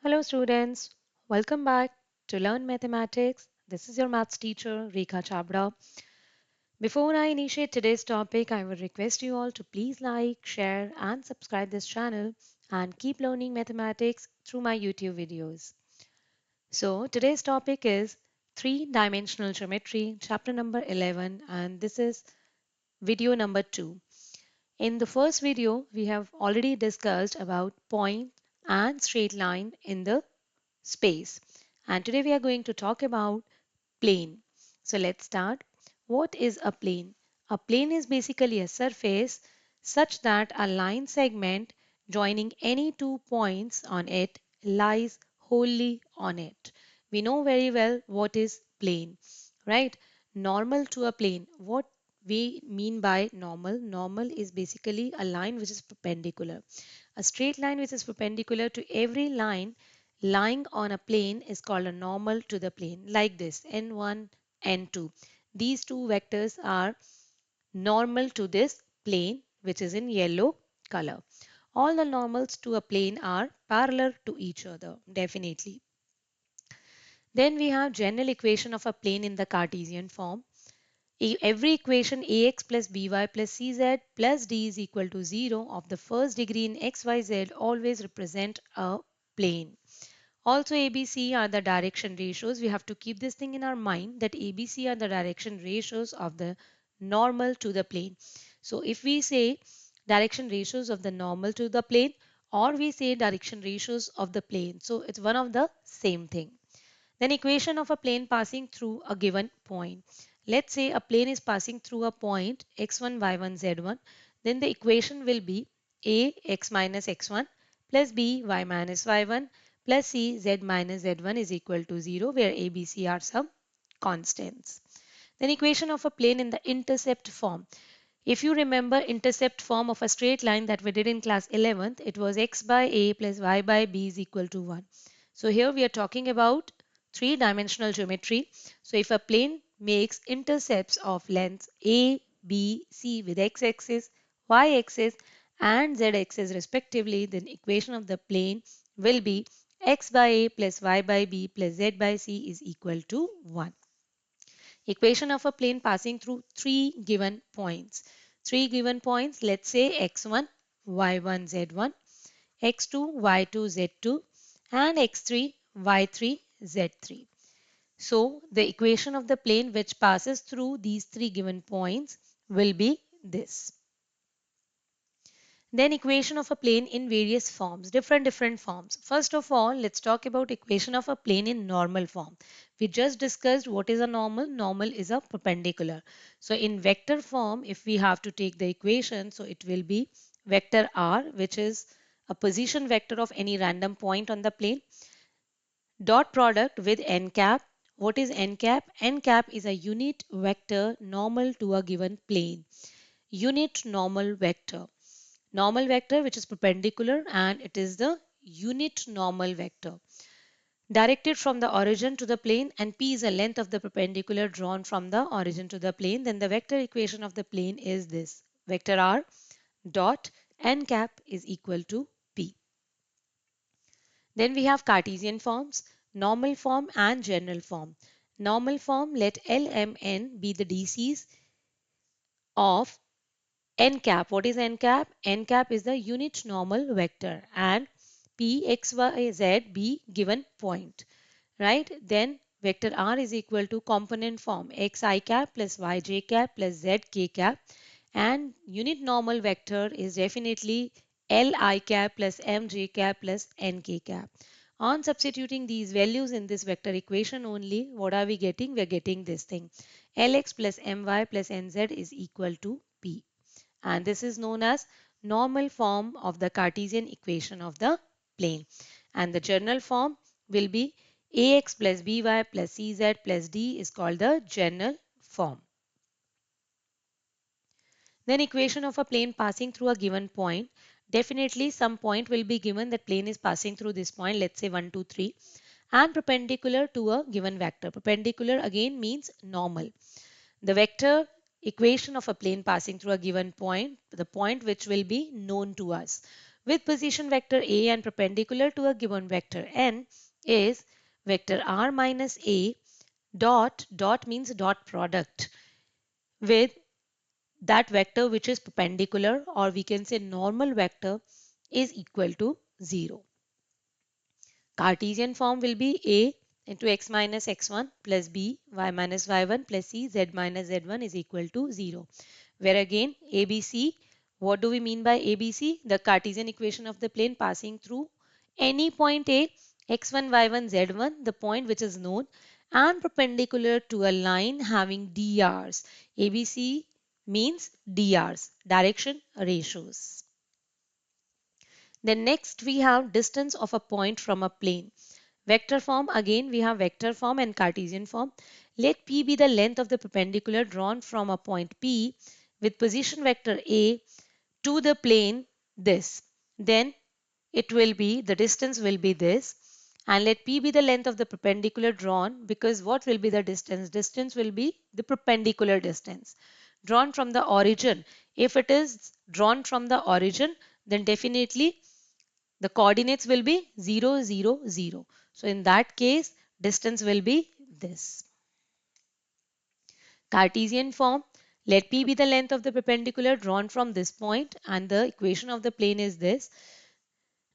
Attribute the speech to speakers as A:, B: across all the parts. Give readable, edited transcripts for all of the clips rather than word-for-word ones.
A: Hello students, welcome back to Learn Mathematics. This is your maths teacher Rekha Chhabra. Before I initiate today's topic, I would request you all to please like, share and subscribe this channel and keep learning mathematics through my YouTube videos. So today's topic is three-dimensional geometry, chapter number 11, and this is video number 2. In the first video, we have already discussed about point and straight line in the space. And today we are going to talk about plane. So let's start. What is a plane? A plane is basically a surface such that a line segment joining any two points on it lies wholly on it. We know very well what is plane, right? Normal to a plane. What we mean by normal? Normal is basically a line which is perpendicular. A straight line which is perpendicular to every line lying on a plane is called a normal to the plane, like this n1, n2. These two vectors are normal to this plane, which is in yellow color. All the normals to a plane are parallel to each other, definitely. Then we have general equation of a plane in the Cartesian form. Every equation ax plus by plus cz plus d is equal to 0 of the first degree in xyz always represent a plane. Also, ABC are the direction ratios. We have to keep this thing in our mind that ABC are the direction ratios of the normal to the plane. So, if we say direction ratios of the normal to the plane or we say direction ratios of the plane, so it's one of the same thing. Then equation of a plane passing through a given point. Let's say a plane is passing through a point x1, y1, z1. Then the equation will be a x minus x1 plus b y minus y1 plus c z minus z1 is equal to 0 where a, b, c are some constants. Then equation of a plane in the intercept form. If you remember intercept form of a straight line that we did in class 11th, it was x by a plus y by b is equal to 1. So here we are talking about three-dimensional geometry. So if a plane makes intercepts of lengths a, b, c with x-axis, y-axis and z-axis respectively, then equation of the plane will be x by a plus y by b plus z by c is equal to 1. Equation of a plane passing through three given points. Three given points, let's say x1, y1, z1, x2, y2, z2 and x3, y3, z3. So the equation of the plane which passes through these three given points will be this. Then equation of a plane in various forms, different forms. First of all, let's talk about equation of a plane in normal form. We just discussed what is a normal. Normal is a perpendicular. So in vector form, if we have to take the equation, so it will be vector r, which is a position vector of any random point on the plane. Dot product with n cap. What is n cap? N cap is a unit vector normal to a given plane. Unit normal vector. Normal vector which is perpendicular and it is the unit normal vector. Directed from the origin to the plane and p is the length of the perpendicular drawn from the origin to the plane, then the vector equation of the plane is this. Vector r dot n cap is equal to p. Then we have Cartesian forms, normal form and general form. Normal form, let L, M, N be the DCs of n cap. What is n cap? N cap is the unit normal vector and p, x, y, z be given point, right? Then vector r is equal to component form x I cap plus y j cap plus z k cap, and unit normal vector is definitely L I cap plus m j cap plus n k cap. On substituting these values in this vector equation only, what are we getting? We are getting this thing. Lx plus my plus nz is equal to p. And this is known as normal form of the Cartesian equation of the plane. And the general form will be ax plus by plus cz plus d is called the general form. Then equation of a plane passing through a given point. Definitely some point will be given that plane is passing through this point, let's say 1, 2, 3, and perpendicular to a given vector. Perpendicular again means normal. The vector equation of a plane passing through a given point, the point which will be known to us. with position vector A and perpendicular to a given vector n is vector r minus a dot means dot product with that vector which is perpendicular, or we can say normal vector, is equal to 0. Cartesian form will be A into x minus x1 plus b y minus y1 plus c z minus z1 is equal to 0. Where again ABC, what do we mean by ABC? The Cartesian equation of the plane passing through any point A, x1, y1, z1, the point which is known, and perpendicular to a line having DRs. ABC means DRs, direction ratios. Then next we have distance of a point from a plane. Vector form, again we have vector form and Cartesian form. Let P be the length of the perpendicular drawn from a point P with position vector A to the plane this. Then it will be, the distance will be this, and let P be the length of the perpendicular drawn, because what will be the distance? Distance will be the perpendicular distance drawn from the origin. If it is drawn from the origin, then definitely the coordinates will be 0, 0, 0. So in that case, distance will be this. Cartesian form, let P be the length of the perpendicular drawn from this point, and the equation of the plane is this.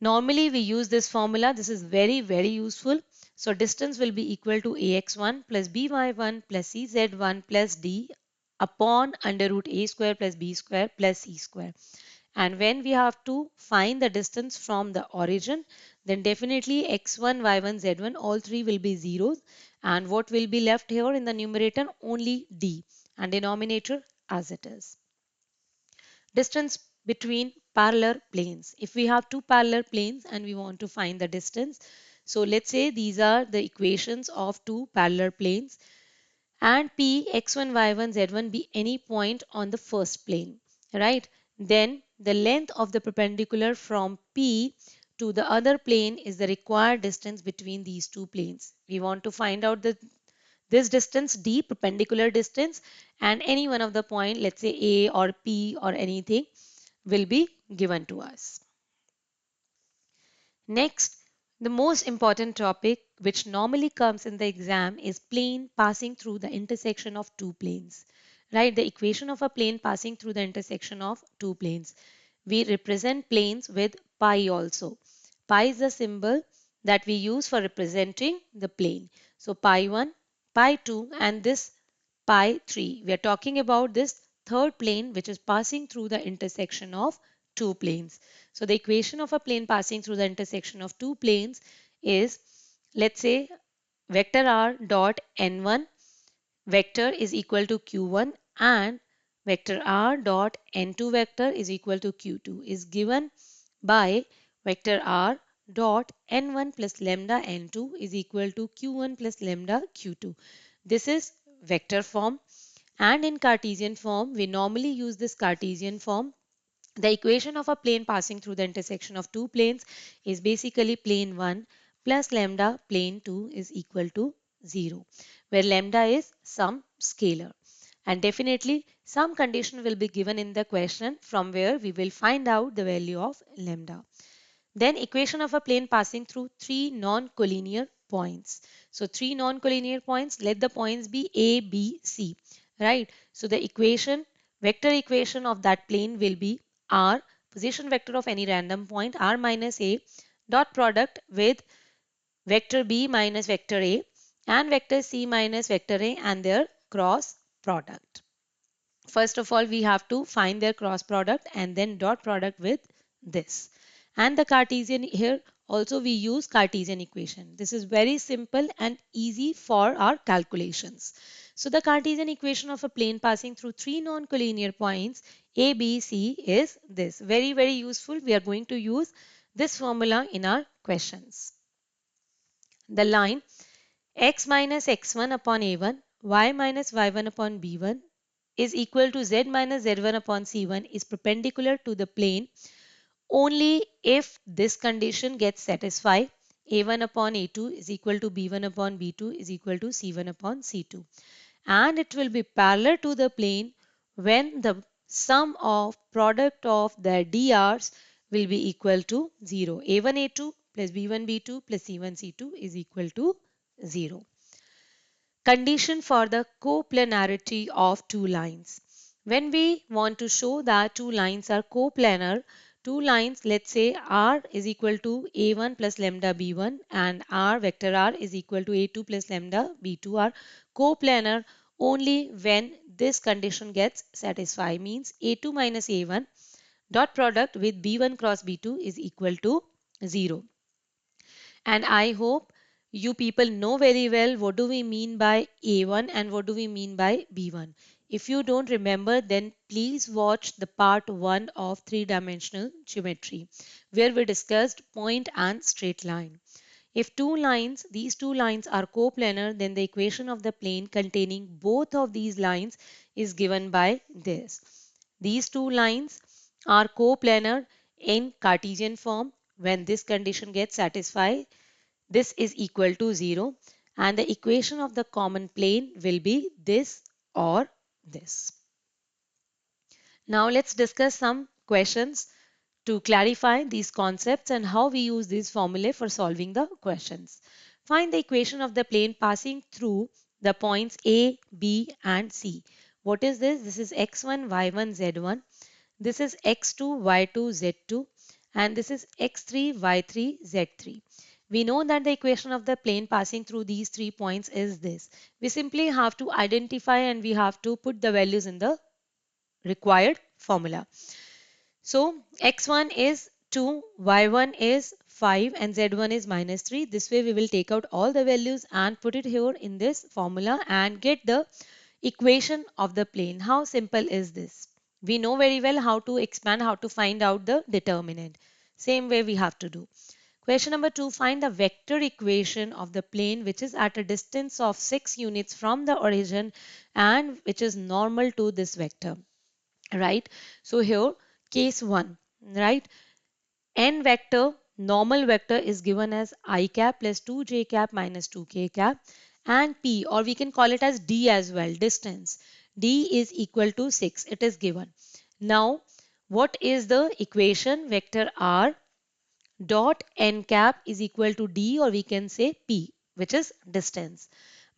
A: Normally we use this formula. This is very, very useful. So distance will be equal to ax1 plus by1 plus cz1 plus d upon under root a square plus b square plus c square. And when we have to find the distance from the origin, then definitely x1, y1, z1, all three will be zeros. And what will be left here in the numerator? Only d, and denominator as it is. Distance between parallel planes. If we have two parallel planes and we want to find the distance, so let's say these are the equations of two parallel planes, and P, x1, y1, z1 be any point on the first plane, right? Then the length of the perpendicular from P to the other plane is the required distance between these two planes. We want to find out this distance d, perpendicular distance, and any one of the point, let's say A or P or anything, will be given to us. Next, the most important topic which normally comes in the exam is plane passing through the intersection of two planes. Right, the equation of a plane passing through the intersection of two planes. We represent planes with pi also. Pi is the symbol that we use for representing the plane. So pi 1, pi 2 and this pi 3. We are talking about this third plane which is passing through the intersection of two planes. So the equation of a plane passing through the intersection of two planes is, let's say, vector r dot n1 vector is equal to q1 and vector r dot n2 vector is equal to q2 is given by vector r dot n1 plus lambda n2 is equal to q1 plus lambda q2. This is vector form, and in Cartesian form we normally use this Cartesian form. The equation of a plane passing through the intersection of two planes is basically plane 1 plus lambda plane 2 is equal to 0, where lambda is some scalar. And definitely some condition will be given in the question from where we will find out the value of lambda. Then equation of a plane passing through three non-collinear points. So three non-collinear points, let the points be A, B, C, right? So the equation, vector equation of that plane will be R, position vector of any random point, R minus A, dot product with vector B minus vector A and vector C minus vector A and their cross product. First of all, we have to find their cross product and then dot product with this. And the Cartesian, here also we use Cartesian equation. This is very simple and easy for our calculations. So the Cartesian equation of a plane passing through three non-collinear points A, B, C is this. Very, very useful. We are going to use this formula in our questions. The line x minus x1 upon a1, y minus y1 upon b1 is equal to z minus z1 upon c1 is perpendicular to the plane only if this condition gets satisfied. A1 upon a2 is equal to b1 upon b2 is equal to c1 upon c2. And it will be parallel to the plane when the sum of product of the drs will be equal to 0. A1 A2 plus B1 B2 plus C1 C2 is equal to 0. Condition for the coplanarity of two lines. When we want to show that two lines are coplanar, two lines, let's say R is equal to A1 plus lambda B1 and R vector R is equal to A2 plus lambda B2 are coplanar only when this condition gets satisfied, means A2 minus A1 dot product with B1 cross B2 is equal to 0. And I hope you people know very well what do we mean by A1 and what do we mean by B1. If you don't remember, then please watch the part 1 of three-dimensional geometry where we discussed point and straight line. If these two lines are coplanar, then the equation of the plane containing both of these lines is given by this. These two lines are coplanar in Cartesian form. When this condition gets satisfied, this is equal to 0 and the equation of the common plane will be this or this. Now let's discuss some questions to clarify these concepts and how we use these formulae for solving the questions. Find the equation of the plane passing through the points A, B and C. What is this? This is x1, y1, z1. This is x2, y2, z2 and this is x3, y3, z3. We know that the equation of the plane passing through these 3 points is this. We simply have to identify and we have to put the values in the required formula. So x1 is 2, y1 is 5 and z1 is minus 3. This way we will take out all the values and put it here in this formula and get the equation of the plane. How simple is this? We know very well how to expand, how to find out the determinant. Same way we have to do. Question number 2, find the vector equation of the plane which is at a distance of 6 units from the origin and which is normal to this vector. Right? So here case 1, right? N vector, normal vector is given as I cap plus 2j cap minus 2k cap and P, or we can call it as D as well, distance. D is equal to 6. It is given. Now, what is the equation? Vector R dot n cap is equal to D, or we can say P, which is distance.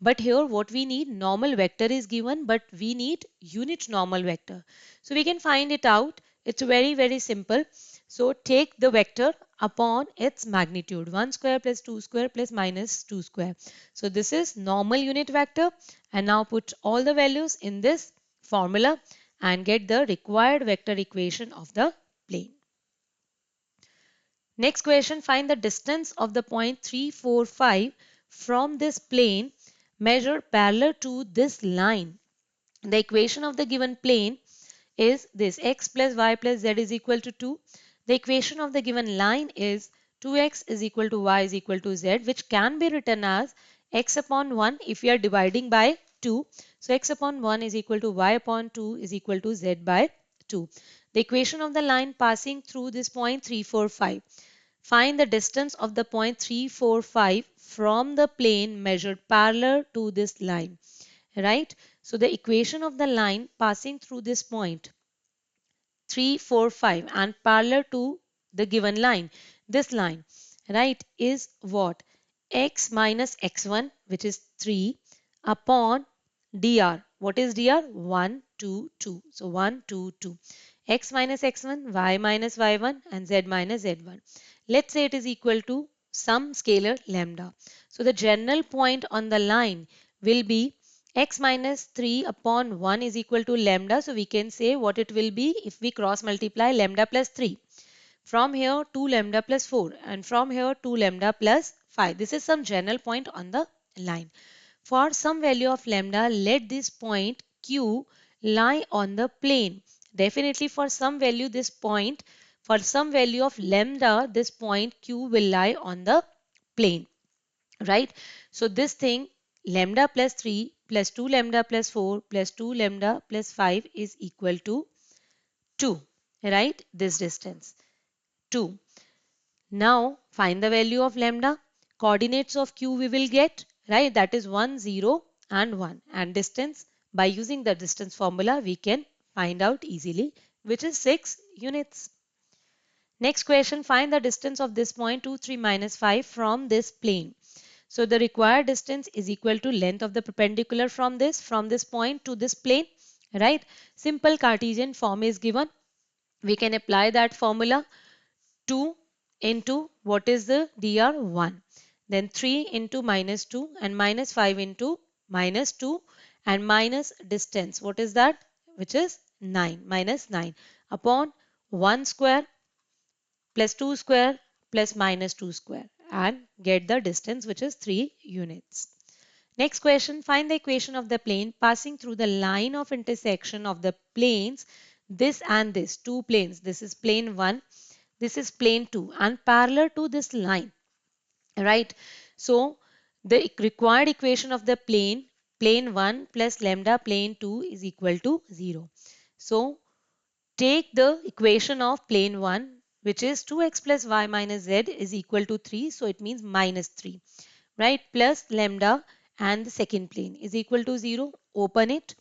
A: But here what we need, normal vector is given, but we need unit normal vector. So we can find it out. It's very simple. So take the vector upon its magnitude, 1 square plus 2 square plus minus 2 square. So this is normal unit vector, and now put all the values in this formula and get the required vector equation of the plane. Next question, find the distance of the point 3, 4, 5 from this plane measured parallel to this line. The equation of the given plane is this: x plus y plus z is equal to 2. The equation of the given line is 2x is equal to y is equal to z, which can be written as x upon 1 if we are dividing by 2. So x upon 1 is equal to y upon 2 is equal to z by 2. The equation of the line passing through this point 3, 4, 5. Find the distance of the point 3, 4, 5 from the plane measured parallel to this line. Right? So the equation of the line passing through this point 3, 4, 5 and parallel to the given line, this line, right, is what? X minus x1, which is 3 upon dr. What is dr? 1, 2, 2. So 1, 2, 2. X minus x1, y minus y1 and z minus z1. Let's say it is equal to some scalar lambda. So the general point on the line will be x minus 3 upon 1 is equal to lambda. So we can say what it will be if we cross multiply lambda plus 3. From here 2 lambda plus 4 and from here 2 lambda plus 5. This is some general point on the line. For some value of lambda, let this point Q lie on the plane. Definitely for some value this point, for some value of lambda, this point Q will lie on the plane. Right? So this thing lambda plus 3 plus 2 lambda plus 4 plus 2 lambda plus 5 is equal to 2. Right? This distance 2. Now find the value of lambda. Coordinates of Q we will get, right? That is 1, 0 and 1. And distance, by using the distance formula we can find out easily, which is 6 units. Next question, find the distance of this point 2, 3, minus 5 from this plane. So the required distance is equal to length of the perpendicular from this point to this plane, right? Simple Cartesian form is given. We can apply that formula. 2 into what is the dr? 1. Then 3 into minus 2 and minus 5 into minus 2 and minus distance. What is that? Which is 9. Minus 9 upon 1 square plus 2 square plus minus 2 square and get the distance, which is 3 units. Next question, find the equation of the plane passing through the line of intersection of the planes this and this, two planes. This is plane 1, this is plane 2 and parallel to this line, right? So the required equation of the plane 1 plus lambda plane 2 is equal to 0. So take the equation of plane 1, which is 2x plus y minus z is equal to 3. So it means minus 3, right? Plus lambda and the second plane is equal to 0. Open it.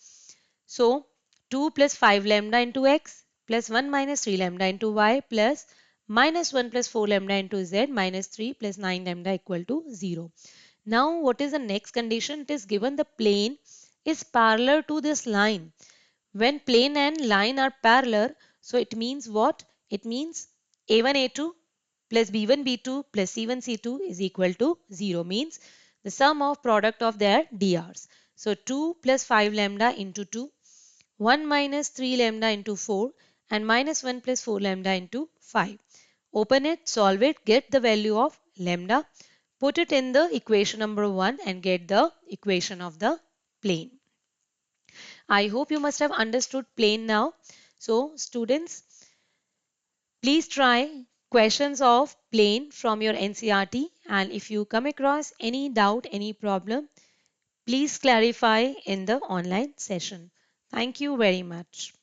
A: So 2 plus 5 lambda into x plus 1 minus 3 lambda into y plus minus 1 plus 4 lambda into z minus 3 plus 9 lambda equal to 0. Now what is the next condition? It is given the plane is parallel to this line. When plane and line are parallel, so it means what? It means a1 a2 plus b1 b2 plus c1 c2 is equal to 0, means the sum of product of their drs. So 2 plus 5 lambda into 2, 1 minus 3 lambda into 4 and minus 1 plus 4 lambda into 5. Open it, solve it, get the value of lambda, put it in the equation number 1 and get the equation of the plane. I hope you must have understood plane now. So students, please try questions of plane from your NCERT, and if you come across any doubt, any problem, please clarify in the online session. Thank you very much.